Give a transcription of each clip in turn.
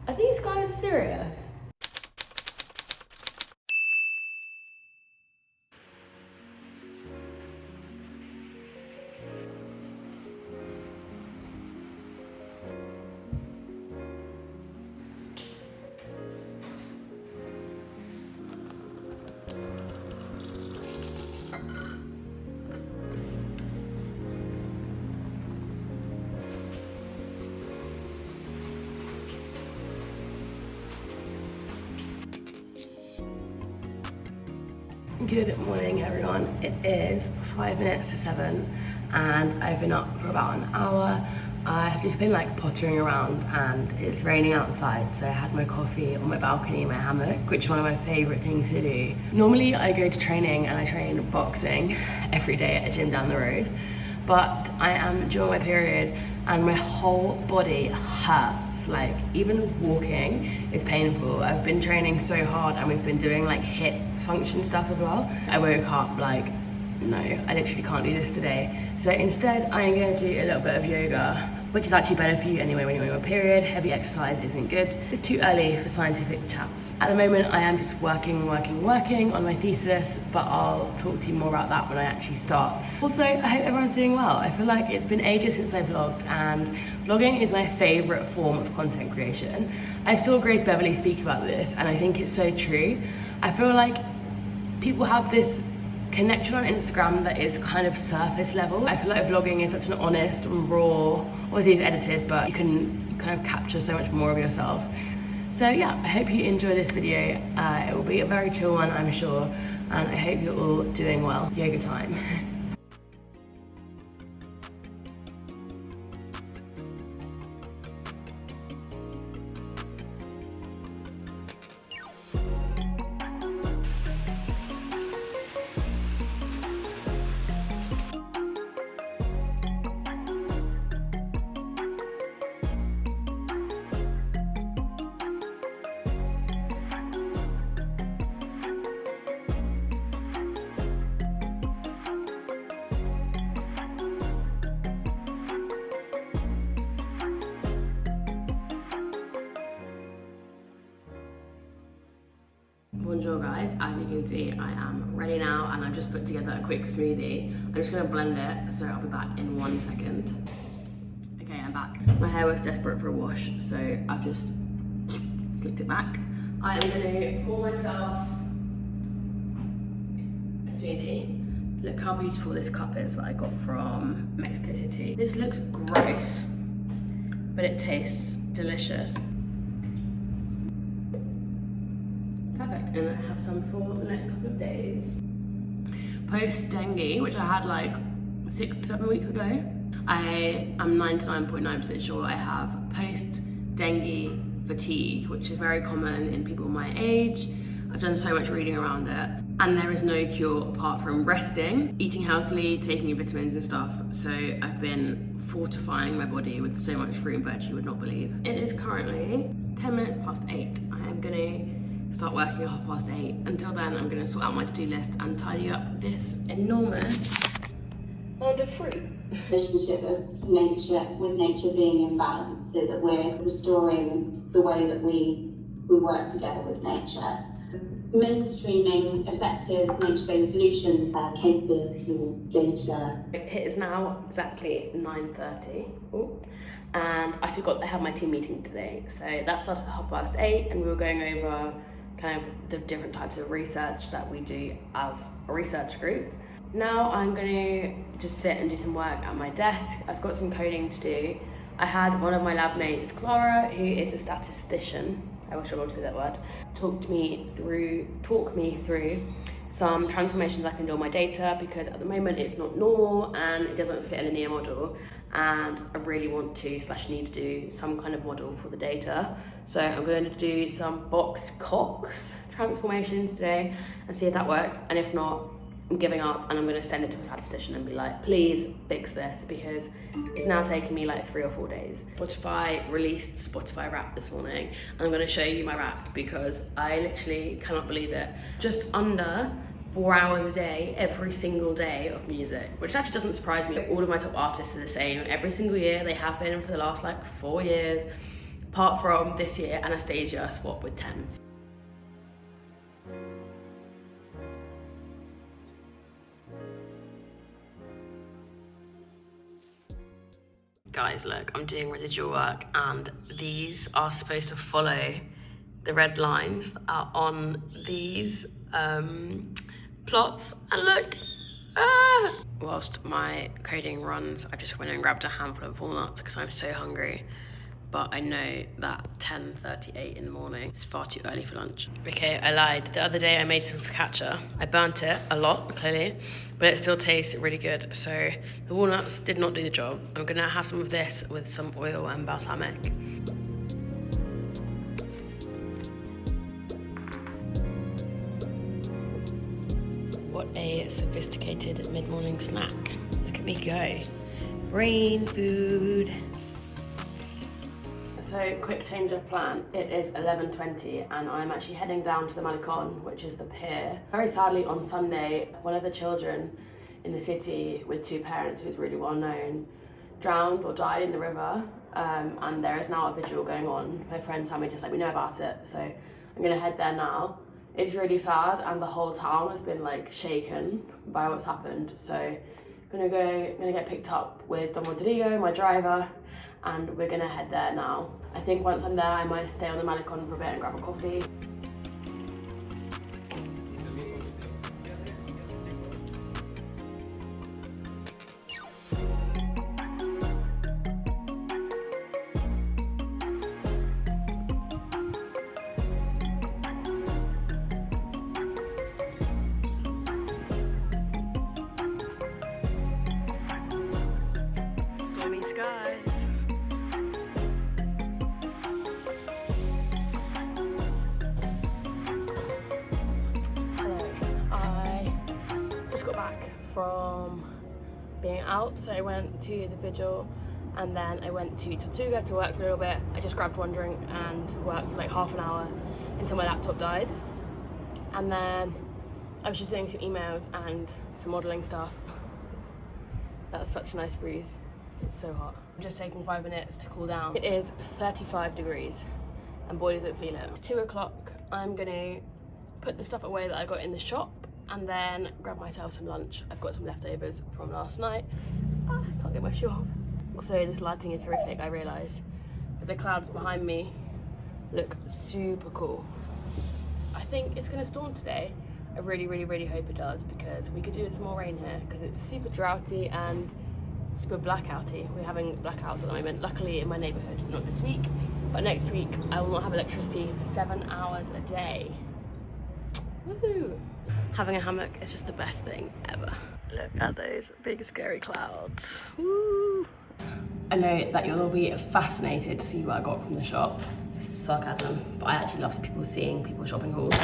Are these guys serious? Good morning everyone, it is 5 minutes to 7 and I've been up for about an hour. I've just been like pottering around and it's raining outside, so I had my coffee on my balcony in my hammock, which is one of my favourite things to do. Normally I go to training and I train boxing every day at a gym down the road, but I am during my period and my whole body hurts. Like even walking is painful. I've been training so hard and we've been doing like hip function stuff as well. I woke up like, no, I literally can't do this today. So instead I'm going to do a little bit of yoga, which is actually better for you anyway when you're on your period. Heavy exercise isn't good. It's too early for scientific chats. At the moment I am just working on my thesis, but I'll talk to you more about that when I actually start. Also, I hope everyone's doing well. I feel like it's been ages since I vlogged, and vlogging is my favourite form of content creation. I saw Grace Beverly speak about this and I think it's so true. I feel like people have this connection on Instagram that is kind of surface level. I feel like vlogging is such an honest and raw, obviously it's edited, but you can kind of capture so much more of yourself. So yeah, I hope you enjoy this video. It will be a very chill one, I'm sure, and I hope you're all doing well. Yoga time. Bonjour guys, as you can see I am ready now and I've just put together a quick smoothie. I'm just going to blend it, so I'll be back in 1 second. Okay, I'm back. My hair was desperate for a wash, so I've just slicked it back. I am going to pour myself a smoothie. Look how beautiful this cup is that I got from Mexico City. This looks gross, but it tastes delicious. Perfect, and I have some for the next couple of days. Post dengue, which I had like 6 to 7 weeks ago, I am 99.9% sure I have post dengue fatigue, which is very common in people my age. I've done so much reading around it, and there is no cure apart from resting, eating healthily, taking your vitamins and stuff. So I've been fortifying my body with so much fruit and veg you would not believe. It is currently 10 minutes past 8. I am gonna start working at 8:30. Until then, I'm gonna sort out my to-do list and tidy up this enormous mound of fruit. Relationship of nature with nature being in balance, so that we're restoring the way that we work together with nature. Mainstreaming effective nature-based solutions capability data. It is now exactly 9:30. And I forgot I had my team meeting today. So that started at 8:30 and we were going over kind of the different types of research that we do as a research group. Now I'm going to just sit and do some work at my desk. I've got some coding to do. I had one of my lab mates, Clara, who is a statistician, I wish I would say that word, talk me through some transformations I can do on my data, because at the moment it's not normal and it doesn't fit a linear model, and I really want to / need to do some kind of model for the data. So I'm going to do some box-Cox transformations today and see if that works, and if not, I'm giving up and I'm going to send it to a statistician and be like, please fix this, because it's now taking me like 3 or 4 days. Spotify released Spotify Wrapped this morning, and I'm going to show you my Wrapped because I literally cannot believe it. Just under 4 hours a day, every single day of music, which actually doesn't surprise me. All of my top artists are the same every single year. They have been for the last like 4 years. apart from this year Anastasia swapped with Thames. Guys, look, I'm doing residual work and these are supposed to follow the red lines that are on these plots. And look, whilst my coding runs, I just went and grabbed a handful of walnuts because I'm so hungry. But I know that 10:38 in the morning is far too early for lunch. Okay, I lied. The other day I made some focaccia. I burnt it a lot, clearly, but it still tastes really good. So the walnuts did not do the job. I'm gonna have some of this with some oil and balsamic. What a sophisticated mid-morning snack. Look at me go. Brain food. So, quick change of plan. It is 11:20 and I'm actually heading down to the Malecon, which is the pier. Very sadly, on Sunday, one of the children in the city with two parents who's really well known drowned or died in the river, and there is now a vigil going on. My friend Sammy just let me know about it, so I'm gonna head there now. It's really sad and the whole town has been like shaken by what's happened, so I'm gonna get picked up with Don Rodrigo, my driver, and we're gonna head there now. I think once I'm there, I might stay on the Malecon for a bit and grab a coffee. Stormy skies. From being out, so I went to the vigil and then I went to Tortuga to work for a little bit. I just grabbed one drink and worked for like half an hour until my laptop died, and then I was just doing some emails and some modelling stuff. That's such a nice breeze. It's so hot. I'm just taking 5 minutes to cool down. It is 35 degrees and boy does it feel it. It's 2 o'clock. I'm gonna put the stuff away that I got in the shop and then grab myself some lunch. I've got some leftovers from last night. Can't get my shoe off. Also, this lighting is horrific, I realise, but the clouds behind me look super cool. I think it's gonna storm today. I really, really, really hope it does, because we could do with some more rain here, because it's super droughty and super blackouty. We're having blackouts at the moment, luckily in my neighbourhood, not this week, but next week I will not have electricity for 7 hours a day. Woohoo! Having a hammock is just the best thing ever. Look at those big scary clouds. Woo! I know that you'll all be fascinated to see what I got from the shop. Sarcasm, but I actually love people seeing people shopping hauls.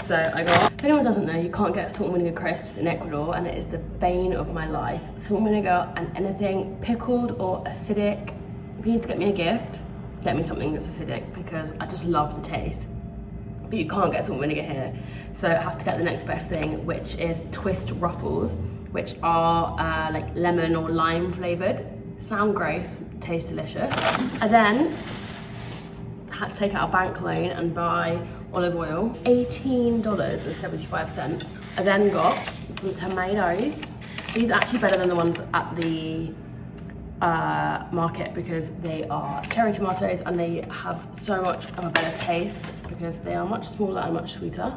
So I got, if anyone doesn't know, you can't get salt and vinegar crisps in Ecuador, and it is the bane of my life. Salt and vinegar and anything pickled or acidic. If you need to get me a gift, get me something that's acidic, because I just love the taste. But you can't get salt and vinegar here, so I have to get the next best thing, which is twist ruffles, which are like lemon or lime flavoured. Sound gross, taste delicious. I then had to take out a bank loan and buy olive oil, $18.75. I then got some tomatoes. These are actually better than the ones at the market, because they are cherry tomatoes and they have so much of a better taste because they are much smaller and much sweeter.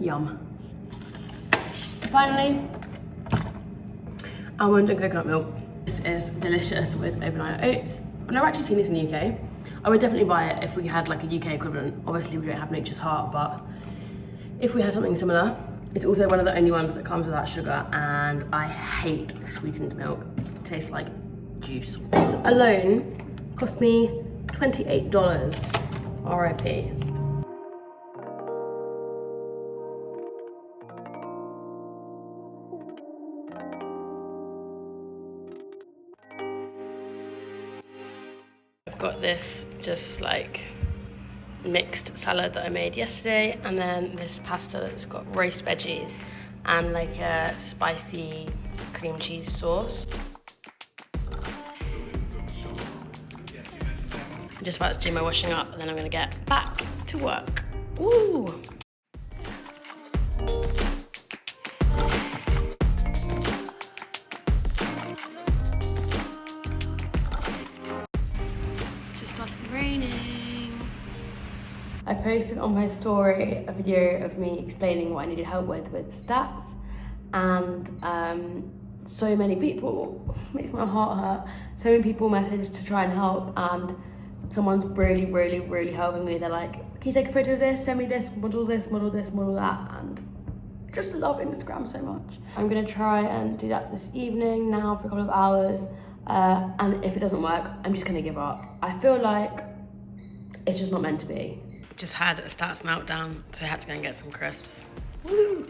Yum. Finally, almond and coconut milk. This is delicious with overnight oats. I've never actually seen this in the UK. I would definitely buy it if we had like a UK equivalent. Obviously we don't have Nature's Heart, but if we had something similar. It's also one of the only ones that comes without sugar, and I hate sweetened milk. It tastes like juice. This alone cost me $28, RIP. I've got this just like mixed salad that I made yesterday, and then this pasta that's got roast veggies and like a spicy cream cheese sauce. I'm just about to do my washing up and then I'm gonna get back to work. Woo! It's just started raining. I posted on my story a video of me explaining what I needed help with stats, and so many people, makes my heart hurt, so many people messaged to try and help, and someone's really helping me. They're like, can you take a photo of this, send me this, model that, and just love Instagram so much. I'm gonna try and do that this evening now for a couple of hours, and if it doesn't work, I'm just gonna give up. I feel like it's just not meant to be. Just had a stats meltdown, so I had to go and get some crisps. Woo!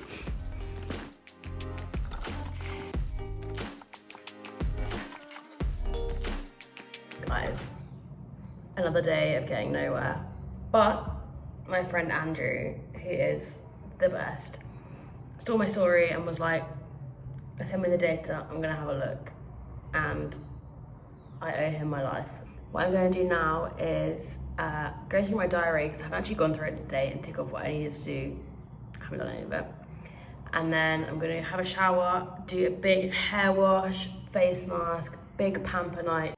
Guys, another day of getting nowhere. But my friend Andrew, who is the best, saw my story and was like, send me the data, I'm gonna have a look. And I owe him my life. What I'm gonna do now is go through my diary, because I haven't actually gone through it today, and tick off what I needed to do. I haven't done any of it. And then I'm gonna have a shower, do a big hair wash, face mask, big Pamper night.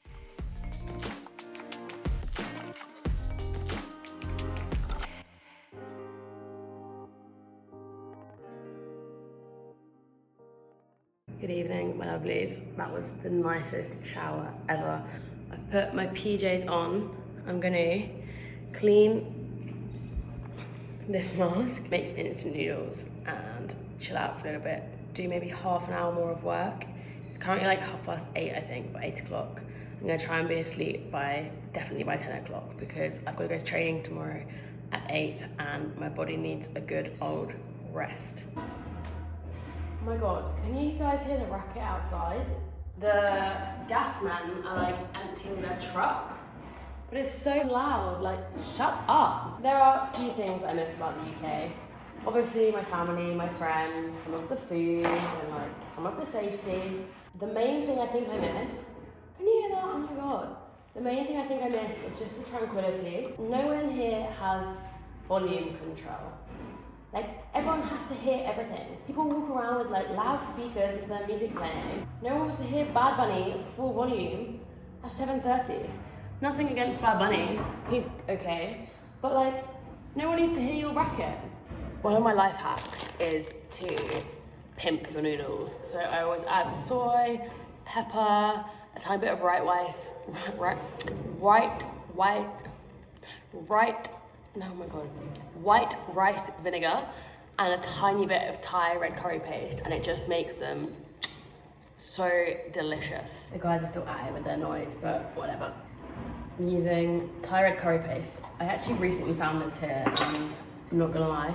Good evening, my lovelies. That was the nicest shower ever. I've put my PJs on. I'm gonna clean this mask, make some instant noodles and chill out for a little bit. Do maybe half an hour more of work. It's currently like 8:30, I think, by 8 o'clock. I'm gonna try and be asleep definitely by 10 o'clock, because I've got to go to training tomorrow at 8 and my body needs a good old rest. Oh my god, can you guys hear the racket outside? The gas men are like emptying their truck, but it's so loud, like shut up. There are a few things I miss about the UK. Obviously my family, my friends, some of the food, and like some of the safety. The main thing I think I miss, can you hear that? Oh my god. The main thing I think I miss is just the tranquility. No one here has volume control. Like, everyone has to hear everything. People walk around with like loudspeakers with their music playing. No one wants to hear Bad Bunny at full volume at 7:30. Nothing against Bad Bunny, he's okay. But like, no one needs to hear your racket. One of my life hacks is to pimp your noodles. So I always add soy, pepper, a tiny bit of white rice vinegar, and a tiny bit of Thai red curry paste, and it just makes them so delicious. The guys are still at it with their noise, but whatever. I'm using Thai red curry paste. I actually recently found this here, and I'm not gonna lie,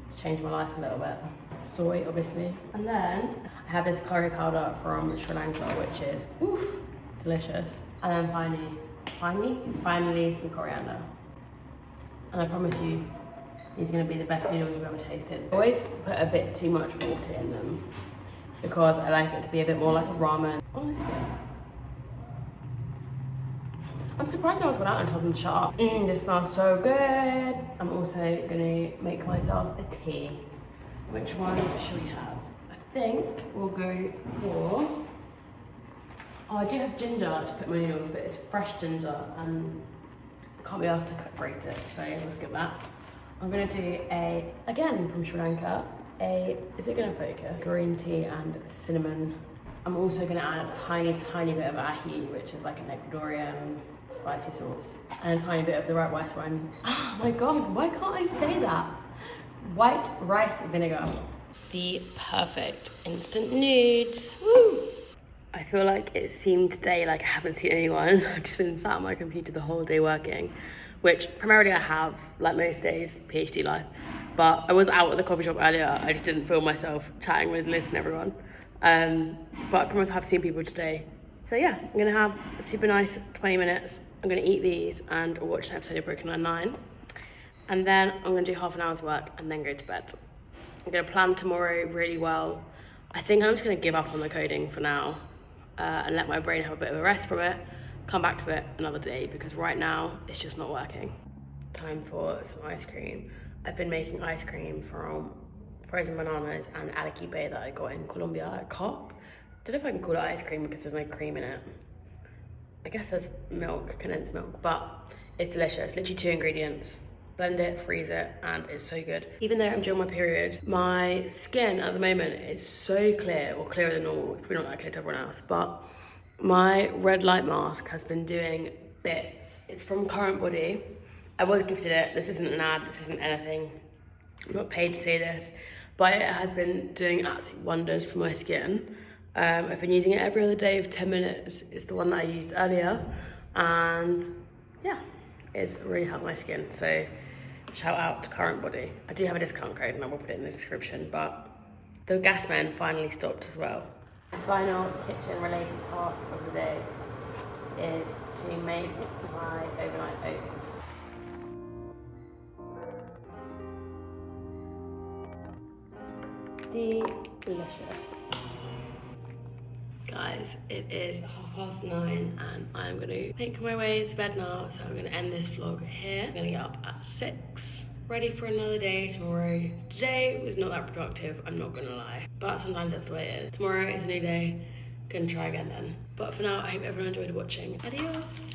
it's changed my life a little bit. Soy, obviously. And then I have this curry powder from Sri Lanka, which is delicious. And then finally some coriander. And I promise you, these are gonna be the best noodles you've ever tasted. I always put a bit too much water in them, because I like it to be a bit more like a ramen. Honestly. I'm surprised no one's gone out and told them to shut up. This smells so good. I'm also gonna make myself a tea. Which one should we have? I think we'll go for, I do have ginger to put my noodles, but it's fresh ginger and can't be asked to grate it, so we'll skip that. I'm gonna do again from Sri Lanka, is it gonna focus? Green tea and cinnamon. I'm also gonna add a tiny bit of ahi, which is like an Ecuadorian spicy sauce, and a tiny bit of the white wine. Oh my god, why can't I say that? White rice vinegar. The perfect instant nudes. Woo! I feel like it seemed today like I haven't seen anyone. I've just been sat on my computer the whole day working, which primarily I have, like most days, PhD life. But I was out at the coffee shop earlier. I just didn't film myself chatting with Liz and everyone. But I promise I have seen people today. So yeah, I'm gonna have a super nice 20 minutes. I'm gonna eat these and watch an episode of Brooklyn Nine-Nine. And then I'm gonna do half an hour's work and then go to bed. I'm gonna plan tomorrow really well. I think I'm just gonna give up on the coding for now and let my brain have a bit of a rest from it. come back to it another day because right now it's just not working. Time for some ice cream. I've been making ice cream from frozen bananas and arequipe that I got in Colombia at COP. Don't know if I can call it ice cream because there's no cream in it. I guess there's milk, condensed milk, but it's delicious. Literally 2 ingredients. Blend it, freeze it, and it's so good. Even though I'm during my period, my skin at the moment is so clear, or clearer than normal. It's probably not that clear to everyone else, but my red light mask has been doing bits. It's from Current Body. I was gifted it. This isn't an ad, this isn't anything. I'm not paid to say this, but it has been doing absolute wonders for my skin. I've been using it every other day for 10 minutes. It's the one that I used earlier, and yeah, it's really helped my skin. So shout out to Current Body. I do have a discount code and I will put it in the description, but the gas man finally stopped as well. The final kitchen related task of the day is to make my overnight oats. Delicious. Guys, it is 9:30 and I'm gonna make my way to bed now, so I'm gonna end this vlog here. I'm gonna get up at 6, ready for another day tomorrow. Today was not that productive, I'm not gonna lie, but sometimes that's the way it is. Tomorrow is a new day, gonna try again then. But for now, I hope everyone enjoyed watching. Adios.